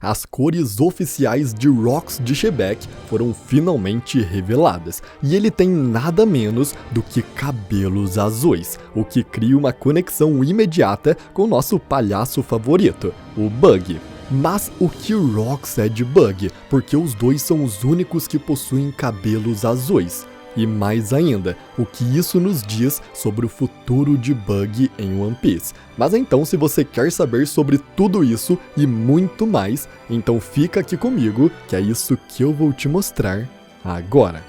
as cores oficiais de Rocks de Shebeck foram finalmente reveladas, e ele tem nada menos do que cabelos azuis, o que cria uma conexão imediata com nosso palhaço favorito, o Bug. Mas o que Rocks é de Bug? Porque os dois são os únicos que possuem cabelos azuis. E mais ainda, o que isso nos diz sobre o futuro de Bug em One Piece. Mas então, se você quer saber sobre tudo isso e muito mais, então fica aqui comigo, que é isso que eu vou te mostrar agora.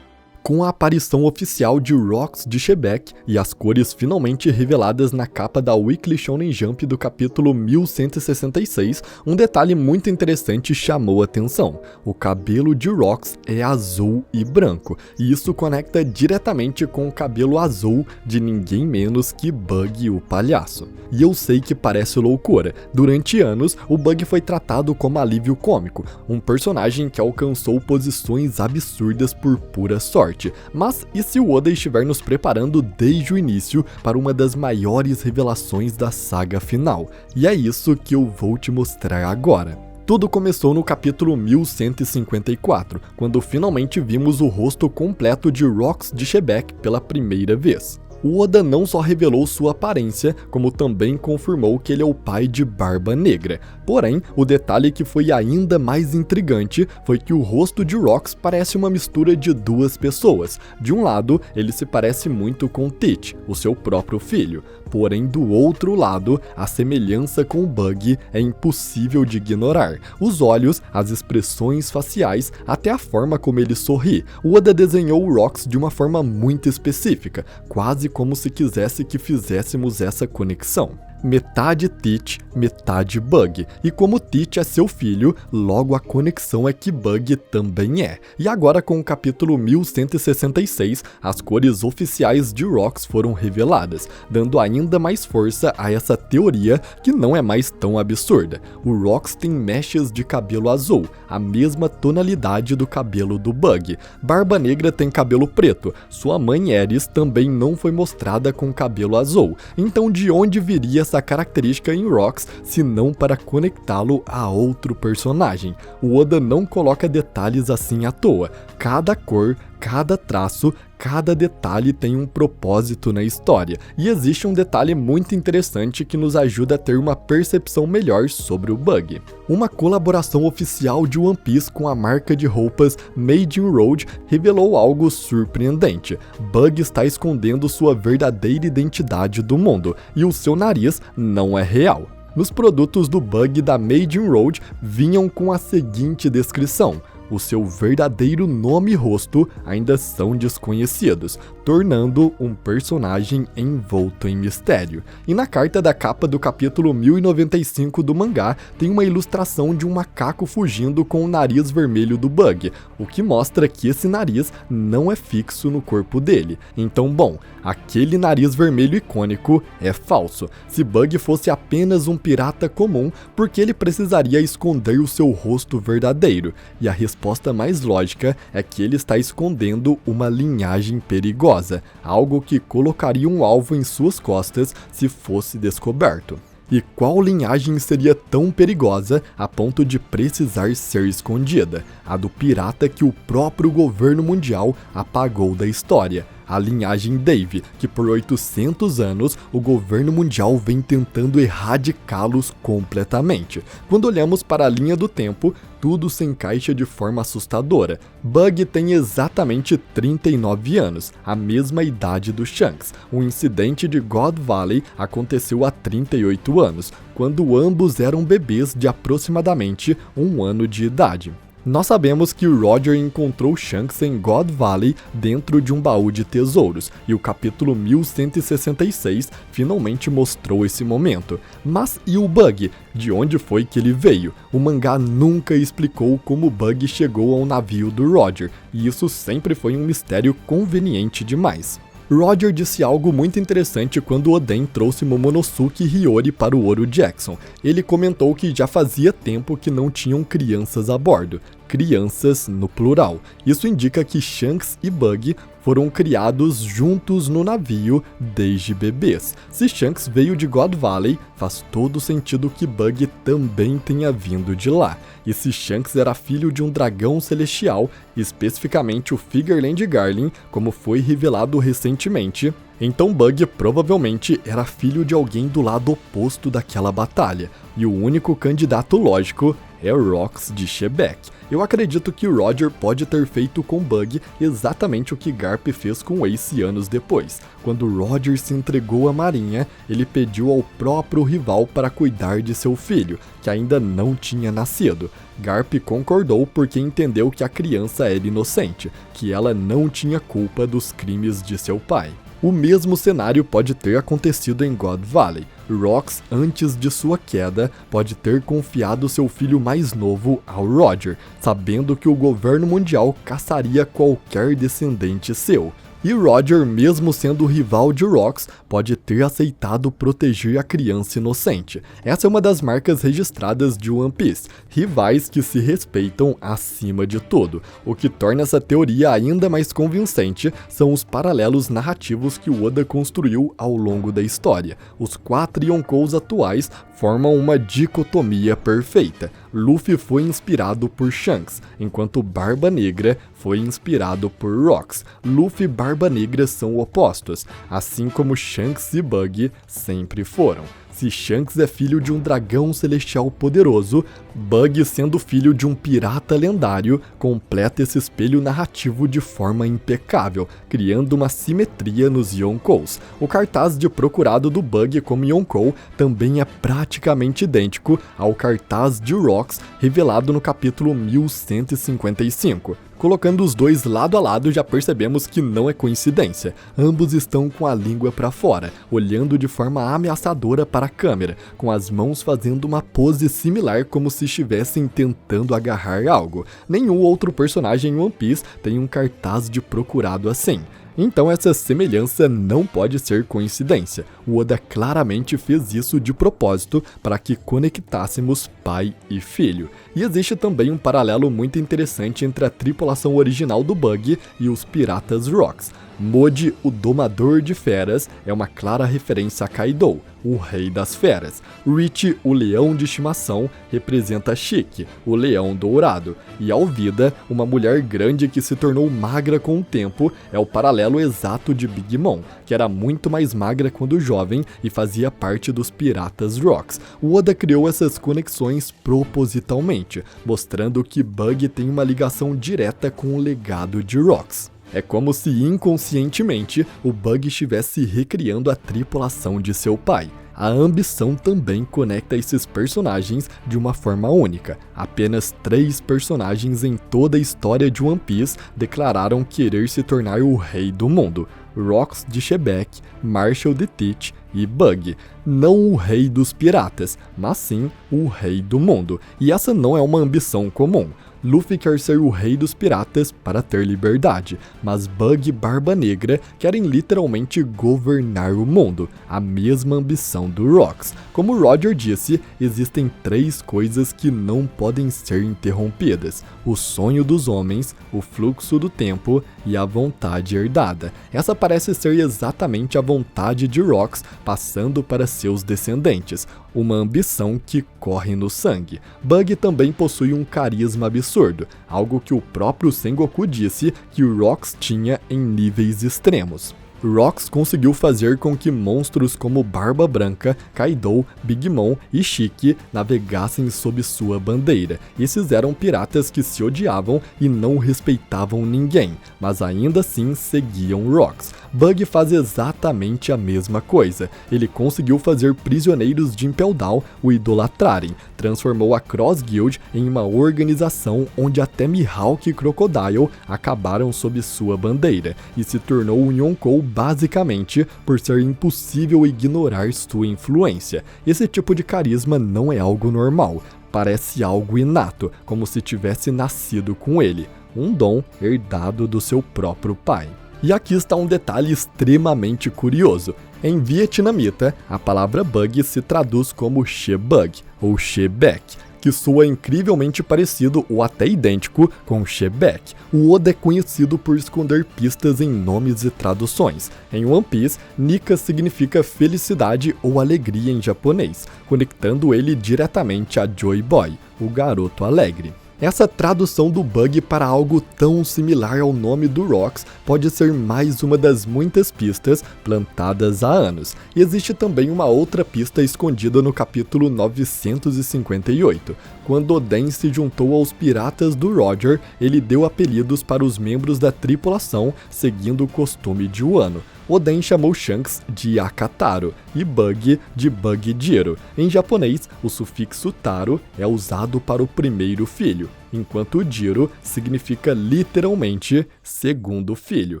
Com a aparição oficial de Rocks de Shebeck e as cores finalmente reveladas na capa da Weekly Shonen Jump do capítulo 1166, um detalhe muito interessante chamou a atenção. O cabelo de Rocks é azul e branco, e isso conecta diretamente com o cabelo azul de ninguém menos que Bug, o palhaço. E eu sei que parece loucura, durante anos o Bug foi tratado como alívio cômico, um personagem que alcançou posições absurdas por pura sorte. Mas e se o Oda estiver nos preparando desde o início para uma das maiores revelações da saga final? E é isso que eu vou te mostrar agora. Tudo começou no capítulo 1154, quando finalmente vimos o rosto completo de Rocks de Shebeck pela primeira vez. O Oda não só revelou sua aparência, como também confirmou que ele é o pai de Barba Negra. Porém, o detalhe que foi ainda mais intrigante foi que o rosto de Rocks parece uma mistura de duas pessoas. De um lado, ele se parece muito com Tite, o seu próprio filho. Porém, do outro lado, a semelhança com o Bug é impossível de ignorar. Os olhos, as expressões faciais, até a forma como ele sorri. O Oda desenhou o Rocks de uma forma muito específica, quase como se quisesse que fizéssemos essa conexão. Metade Tite, metade Bug. E como Tite é seu filho, logo a conexão é que Bug também é. E agora com o capítulo 1166, as cores oficiais de Rocks foram reveladas, dando ainda mais força a essa teoria que não é mais tão absurda. O Rocks tem mechas de cabelo azul, a mesma tonalidade do cabelo do Bug. Barba Negra tem cabelo preto, sua mãe Ares também não foi mostrada com cabelo azul. Então de onde viria essa característica em Rocks, se não para conectá-lo a outro personagem? O Oda não coloca detalhes assim à toa. Cada cor, cada traço, cada detalhe tem um propósito na história, e existe um detalhe muito interessante que nos ajuda a ter uma percepção melhor sobre o Bug. Uma colaboração oficial de One Piece com a marca de roupas Made in Road revelou algo surpreendente. Bug está escondendo sua verdadeira identidade do mundo, e o seu nariz não é real. Nos produtos do Bug da Made in Road vinham com a seguinte descrição: o seu verdadeiro nome e rosto ainda são desconhecidos, tornando um personagem envolto em mistério. E na carta da capa do capítulo 1095 do mangá, tem uma ilustração de um macaco fugindo com o nariz vermelho do Bug, o que mostra que esse nariz não é fixo no corpo dele. Então, bom, aquele nariz vermelho icônico é falso. Se Bug fosse apenas um pirata comum, por que ele precisaria esconder o seu rosto verdadeiro? E a resposta mais lógica é que ele está escondendo uma linhagem perigosa, algo que colocaria um alvo em suas costas se fosse descoberto. E qual linhagem seria tão perigosa a ponto de precisar ser escondida? A do pirata que o próprio governo mundial apagou da história. A linhagem Dave, que por 800 anos o governo mundial vem tentando erradicá-los completamente. Quando olhamos para a linha do tempo, tudo se encaixa de forma assustadora. Bug tem exatamente 39 anos, a mesma idade do Shanks. O incidente de God Valley aconteceu há 38 anos, quando ambos eram bebês de aproximadamente 1 ano de idade. Nós sabemos que o Roger encontrou Shanks em God Valley dentro de um baú de tesouros, e o capítulo 1166 finalmente mostrou esse momento. Mas e o Bug? De onde foi que ele veio? O mangá nunca explicou como o Bug chegou ao navio do Roger, e isso sempre foi um mistério conveniente demais. Roger disse algo muito interessante quando Oden trouxe Momonosuke e Hiyori para o Oro Jackson. Ele comentou que já fazia tempo que não tinham crianças a bordo. crianças no plural. Isso indica que Shanks e Buggy foram criados juntos no navio desde bebês. Se Shanks veio de God Valley, faz todo sentido que Buggy também tenha vindo de lá. E se Shanks era filho de um dragão celestial, especificamente o Figurland Garling, como foi revelado recentemente, então Buggy provavelmente era filho de alguém do lado oposto daquela batalha. E o único candidato lógico é Rox de Shebeck. Eu acredito que Roger pode ter feito com Buggy exatamente o que Garp fez com Ace anos depois. Quando Roger se entregou à marinha, ele pediu ao próprio rival para cuidar de seu filho, que ainda não tinha nascido. Garp concordou porque entendeu que a criança era inocente, que ela não tinha culpa dos crimes de seu pai. O mesmo cenário pode ter acontecido em God Valley. Rox, antes de sua queda, pode ter confiado seu filho mais novo ao Roger, sabendo que o governo mundial caçaria qualquer descendente seu. E Roger, mesmo sendo rival de Rox, pode ter aceitado proteger a criança inocente. Essa é uma das marcas registradas de One Piece, rivais que se respeitam acima de tudo. O que torna essa teoria ainda mais convincente são os paralelos narrativos que Oda construiu ao longo da história. Os 4 Yonkous atuais formam uma dicotomia perfeita. Luffy foi inspirado por Shanks, enquanto Barba Negra foi inspirado por Rox. Luffy e Barba Negra são opostos, assim como Shanks e Buggy sempre foram. Se Shanks é filho de um dragão celestial poderoso, Buggy, sendo filho de um pirata lendário, completa esse espelho narrativo de forma impecável, criando uma simetria nos Yonkous. O cartaz de procurado do Buggy como Yonkou também é praticamente idêntico ao cartaz de Rox revelado no capítulo 1155. Colocando os dois lado a lado, já percebemos que não é coincidência. Ambos estão com a língua para fora, olhando de forma ameaçadora para a câmera, com as mãos fazendo uma pose similar como se estivessem tentando agarrar algo. Nenhum outro personagem em One Piece tem um cartaz de procurado assim. Então essa semelhança não pode ser coincidência. O Oda claramente fez isso de propósito para que conectássemos pai e filho. E existe também um paralelo muito interessante entre a tripulação original do Buggy e os piratas Rox. Modi, o domador de feras, é uma clara referência a Kaido, o rei das feras. Rich, o leão de estimação, representa Chique, o leão dourado. E Alvida, uma mulher grande que se tornou magra com o tempo, é o paralelo exato de Big Mom, que era muito mais magra quando jovem e fazia parte dos piratas Rox. O Oda criou essas conexões propositalmente, mostrando que Buggy tem uma ligação direta com o legado de Rox. É como se inconscientemente o Buggy estivesse recriando a tripulação de seu pai. A ambição também conecta esses personagens de uma forma única. Apenas 3 personagens em toda a história de One Piece declararam querer se tornar o rei do mundo: Rox de Shebeck, Marshall de Teach e Buggy. Não o rei dos piratas, mas sim o rei do mundo. E essa não é uma ambição comum. Luffy quer ser o rei dos piratas para ter liberdade, mas Buggy e Barba Negra querem literalmente governar o mundo, a mesma ambição do Rox. Como Roger disse, existem 3 coisas que não podem ser interrompidas: o sonho dos homens, o fluxo do tempo e a vontade herdada. Essa parece ser exatamente a vontade de Rox passando para seus descendentes, uma ambição que corre no sangue. Buggy também possui um carisma absurdo, algo que o próprio Sengoku disse que o Rox tinha em níveis extremos. Rox conseguiu fazer com que monstros como Barba Branca, Kaido, Big Mom e Chique navegassem sob sua bandeira. Esses eram piratas que se odiavam e não respeitavam ninguém, mas ainda assim seguiam Rox. Buggy faz exatamente a mesma coisa. Ele conseguiu fazer prisioneiros de Impel Down o idolatrarem, transformou a Cross Guild em uma organização onde até Mihawk e Crocodile acabaram sob sua bandeira, e se tornou um Yonkou basicamente por ser impossível ignorar sua influência. Esse tipo de carisma não é algo normal, parece algo inato, como se tivesse nascido com ele, um dom herdado do seu próprio pai. E aqui está um detalhe extremamente curioso. Em vietnamita, a palavra bug se traduz como Shebug ou Shebeck, que soa incrivelmente parecido ou até idêntico com Shebek. O Oda é conhecido por esconder pistas em nomes e traduções. Em One Piece, Nika significa felicidade ou alegria em japonês, conectando ele diretamente a Joy Boy, o garoto alegre. Essa tradução do Bug para algo tão similar ao nome do Rocks pode ser mais uma das muitas pistas plantadas há anos. E existe também uma outra pista escondida no capítulo 958. Quando Oden se juntou aos piratas do Roger, ele deu apelidos para os membros da tripulação, seguindo o costume de Wano. Oden chamou Shanks de Akataro e Bug de Bug-jiro. Em japonês, o sufixo taro é usado para o primeiro filho, enquanto o jiro significa literalmente segundo filho.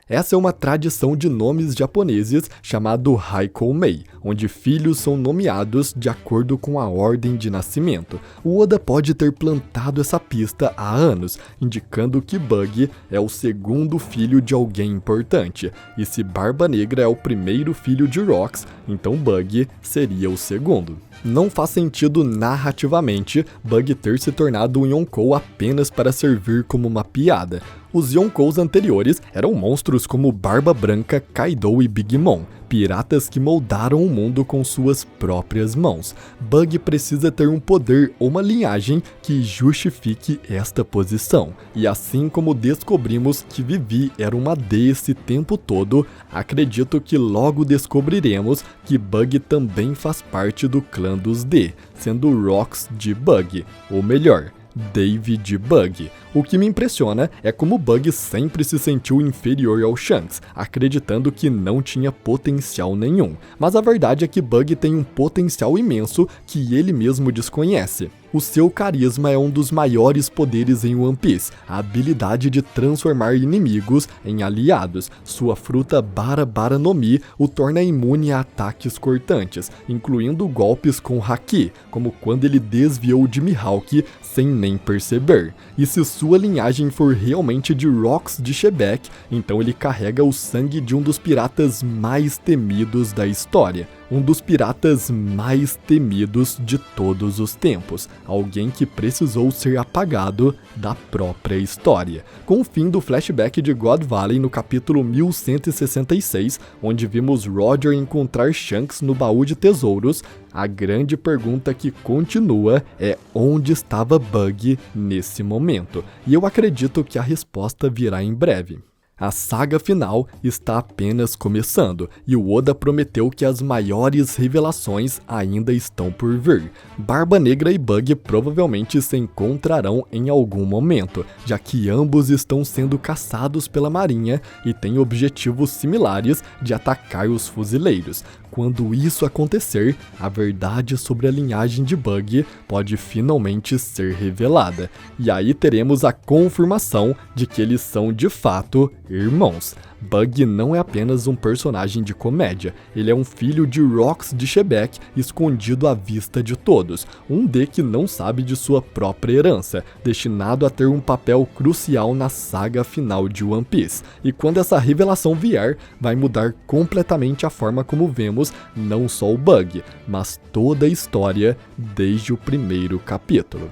Essa é uma tradição de nomes japoneses chamado Haikou-mei, onde filhos são nomeados de acordo com a ordem de nascimento. O Oda pode ter plantado essa pista há anos, indicando que Bug é o segundo filho de alguém importante, e se Barba Negra é o primeiro filho de Rocks, então Bug seria o segundo. Não faz sentido narrativamente Bug ter se tornado um Yonkou apenas para servir como uma piada. Os Yonkous anteriores eram monstros como Barba Branca, Kaido e Big Mom, piratas que moldaram o mundo com suas próprias mãos. Bug precisa ter um poder ou uma linhagem que justifique esta posição. E assim como descobrimos que Vivi era uma D esse tempo todo, acredito que logo descobriremos que Bug também faz parte do clã dos D, sendo Rocks de Bug, ou melhor, Dave de Bug. O que me impressiona é como Bug sempre se sentiu inferior ao Shanks, acreditando que não tinha potencial nenhum. Mas a verdade é que Bug tem um potencial imenso que ele mesmo desconhece. O seu carisma é um dos maiores poderes em One Piece, a habilidade de transformar inimigos em aliados. Sua fruta Bara Bara no Mi o torna imune a ataques cortantes, incluindo golpes com Haki, como quando ele desviou de Mihawk sem nem perceber. E se sua linhagem for realmente de Rocks de Shebek, então ele carrega o sangue de um dos piratas mais temidos da história. Um dos piratas mais temidos de todos os tempos, alguém que precisou ser apagado da própria história. Com o fim do flashback de God Valley no capítulo 1166, onde vimos Roger encontrar Shanks no baú de tesouros, a grande pergunta que continua é onde estava Bug nesse momento, e eu acredito que a resposta virá em breve. A saga final está apenas começando, e o Oda prometeu que as maiores revelações ainda estão por vir. Barba Negra e Bug provavelmente se encontrarão em algum momento, já que ambos estão sendo caçados pela marinha e têm objetivos similares de atacar os fuzileiros. Quando isso acontecer, a verdade sobre a linhagem de Bug pode finalmente ser revelada, e aí teremos a confirmação de que eles são de fato irmãos. Bug não é apenas um personagem de comédia, ele é um filho de Rocks de Shebek escondido à vista de todos, um D que não sabe de sua própria herança, destinado a ter um papel crucial na saga final de One Piece. E quando essa revelação vier, vai mudar completamente a forma como vemos não só o Bug, mas toda a história desde o primeiro capítulo.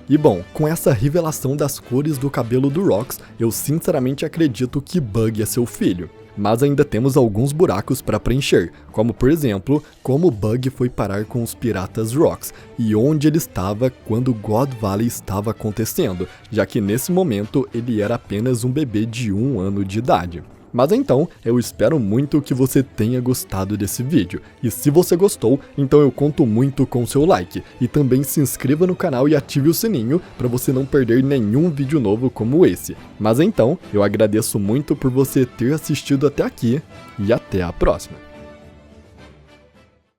E bom, com essa revelação das cores do cabelo do Rocks, eu sinceramente acredito que Bug é seu filho. Mas ainda temos alguns buracos para preencher, como por exemplo, como Bug foi parar com os piratas Rocks, e onde ele estava quando God Valley estava acontecendo, já que nesse momento ele era apenas um bebê de 1 ano de idade. Mas então, eu espero muito que você tenha gostado desse vídeo, e se você gostou, então eu conto muito com seu like, e também se inscreva no canal e ative o sininho para você não perder nenhum vídeo novo como esse. Mas então, eu agradeço muito por você ter assistido até aqui, e até a próxima!